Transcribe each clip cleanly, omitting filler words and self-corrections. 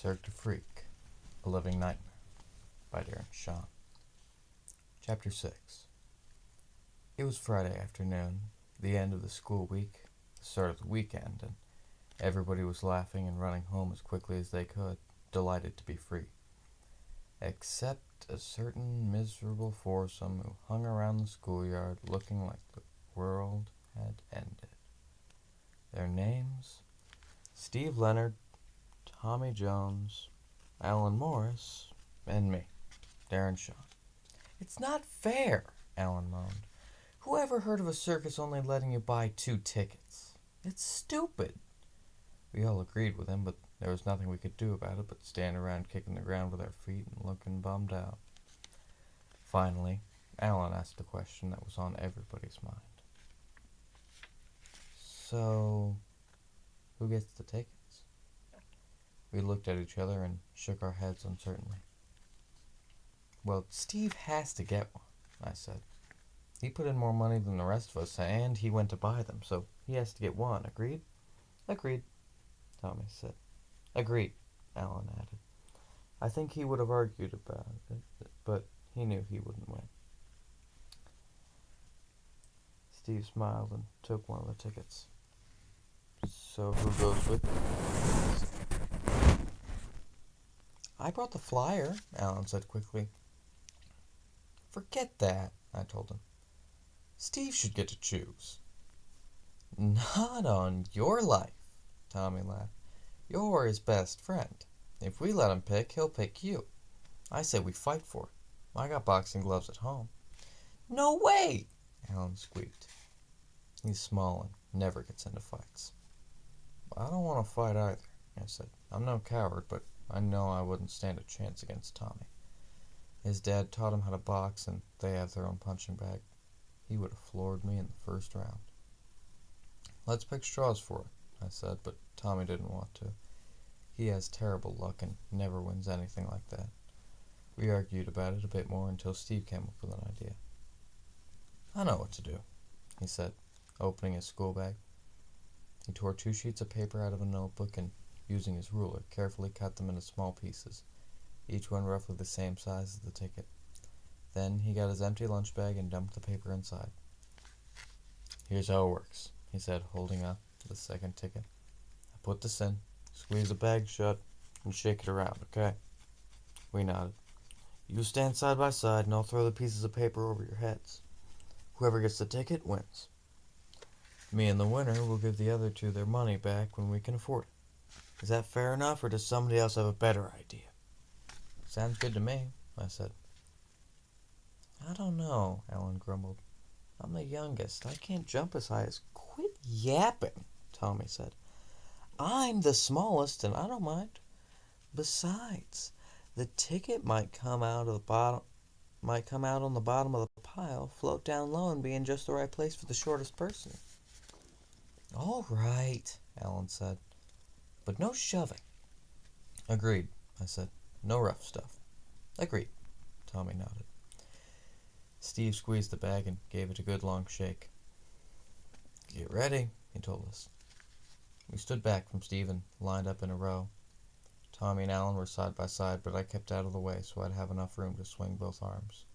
Cirque A Living Nightmare by Darren Shaw. Chapter 6. It was Friday afternoon, the end of the school week, the start of the weekend, and everybody was laughing and running home as quickly as they could, delighted to be free. Except a certain miserable foursome who hung around the schoolyard looking like the world had ended. Their names? Steve Leonard, Tommy Jones, Alan Morris, and me, Darren Shaw. "It's not fair," Alan moaned. "Who ever heard of a circus only letting you buy 2 tickets? It's stupid." We all agreed with him, but there was nothing we could do about it but stand around kicking the ground with our feet and looking bummed out. Finally, Alan asked the question that was on everybody's mind. "So, who gets the tickets?" We looked at each other and shook our heads uncertainly. "Well, Steve has to get one," I said. "He put in more money than the rest of us, and he went to buy them, so he has to get one. Agreed?" "Agreed," Tommy said. "Agreed," Alan added. I think he would have argued about it, but he knew he wouldn't win. Steve smiled and took one of the tickets. "So who goes with me?" "I brought the flyer," Alan said quickly. "Forget that," I told him. "Steve should get to choose." "Not on your life," Tommy laughed. "You're his best friend. If we let him pick, he'll pick you. I say we fight for it. I got boxing gloves at home." "No way!" Alan squeaked. He's small and never gets into fights. "I don't want to fight either," I said. "I'm no coward, but I know I wouldn't stand a chance against Tommy. His dad taught him how to box, and they have their own punching bag. He would have floored me in the first round." "Let's pick straws for it," I said, but Tommy didn't want to. He has terrible luck and never wins anything like that. We argued about it a bit more until Steve came up with an idea. "I know what to do," he said, opening his school bag. He tore 2 sheets of paper out of a notebook and, using his ruler, carefully cut them into small pieces, each one roughly the same size as the ticket. Then he got his empty lunch bag and dumped the paper inside. "Here's how it works," he said, holding up the second ticket. "I put this in, squeeze the bag shut, and shake it around, okay?" We nodded. "You stand side by side, and I'll throw the pieces of paper over your heads. Whoever gets the ticket wins. Me and the winner will give the other 2 their money back when we can afford it. Is that fair enough, or does somebody else have a better idea?" "Sounds good to me," I said. "I don't know," Alan grumbled. "I'm the youngest. I can't jump as high as—" "Quit yapping," Tommy said. "I'm the smallest, and I don't mind. Besides, the ticket might come out on the bottom of the pile, float down low, and be in just the right place for the shortest person." "All right," Alan said, "but no shoving." "Agreed," I said. "No rough stuff." "Agreed," Tommy nodded. Steve squeezed the bag and gave it a good long shake. "Get ready," he told us. We stood back from Steve and lined up in a row. Tommy and Alan were side by side, but I kept out of the way so I'd have enough room to swing both arms.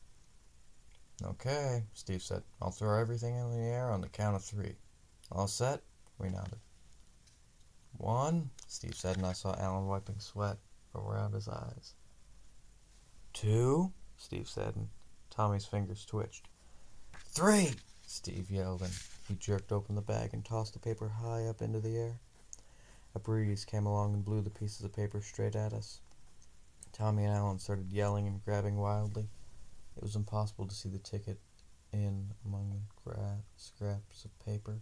"Okay," Steve said. "I'll throw everything in the air on the count of 3. All set?" We nodded. "1," Steve said, and I saw Alan wiping sweat from around his eyes. "2," Steve said, and Tommy's fingers twitched. "3," Steve yelled, and he jerked open the bag and tossed the paper high up into the air. A breeze came along and blew the pieces of paper straight at us. Tommy and Alan started yelling and grabbing wildly. It was impossible to see the ticket in among the scraps of paper.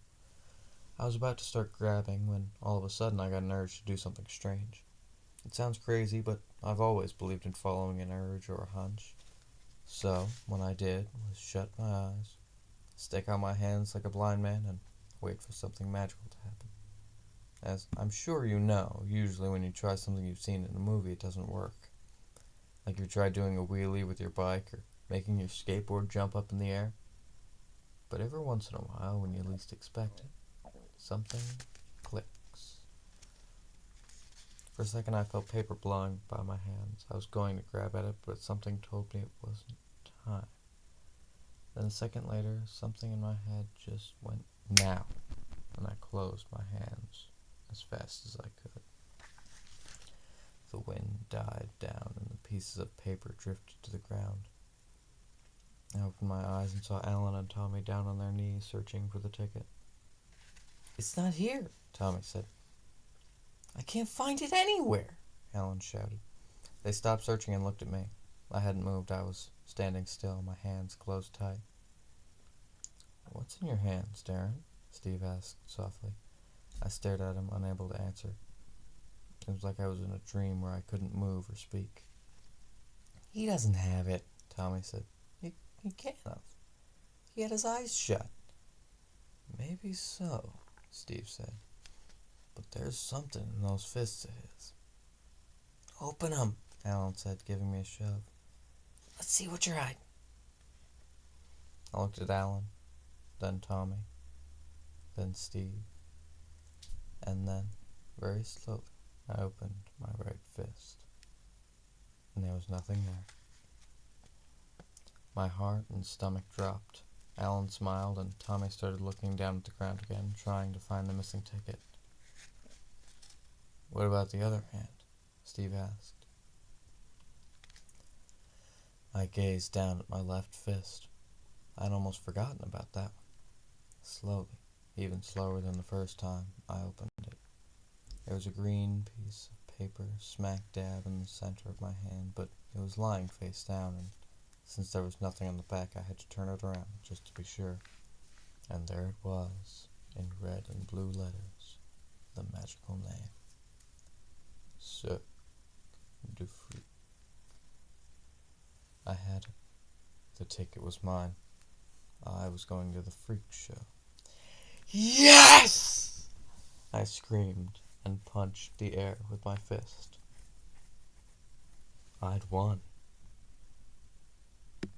I was about to start grabbing when all of a sudden I got an urge to do something strange. It sounds crazy, but I've always believed in following an urge or a hunch. So, what I did was shut my eyes, stick out my hands like a blind man, and wait for something magical to happen. As I'm sure you know, usually when you try something you've seen in a movie, it doesn't work. Like you try doing a wheelie with your bike or making your skateboard jump up in the air. But every once in a while, when you least expect it, something clicks. For a second I felt paper blowing by my hands. I was going to grab at it, but something told me it wasn't time. Then a second later, something in my head just went, now, and I closed my hands as fast as I could. The wind died down and the pieces of paper drifted to the ground. I opened my eyes and saw Alan and Tommy down on their knees searching for the ticket. "It's not here," Tommy said. "I can't find it anywhere," Alan shouted. They stopped searching and looked at me. I hadn't moved. I was standing still, my hands closed tight. "What's in your hands, Darren?" Steve asked softly. I stared at him, unable to answer. It was like I was in a dream where I couldn't move or speak. "He doesn't have it," Tommy said. He can't have. He had his eyes shut." "Maybe so," Steve said. "But there's something in those fists of his." "Open 'em," Alan said, giving me a shove. "Let's see what you're hiding." I looked at Alan, then Tommy, then Steve, and then, very slowly, I opened my right fist. And there was nothing there. My heart and stomach dropped. Alan smiled, and Tommy started looking down at the ground again, trying to find the missing ticket. "What about the other hand?" Steve asked. I gazed down at my left fist. I'd almost forgotten about that one. Slowly, even slower than the first time, I opened it. There was a green piece of paper smack dab in the center of my hand, but it was lying face down, and since there was nothing on the back, I had to turn it around just to be sure. And there it was, in red and blue letters, the magical name. Cirque du Freak. I had it. The ticket was mine. I was going to the freak show. "Yes!" I screamed and punched the air with my fist. I'd won.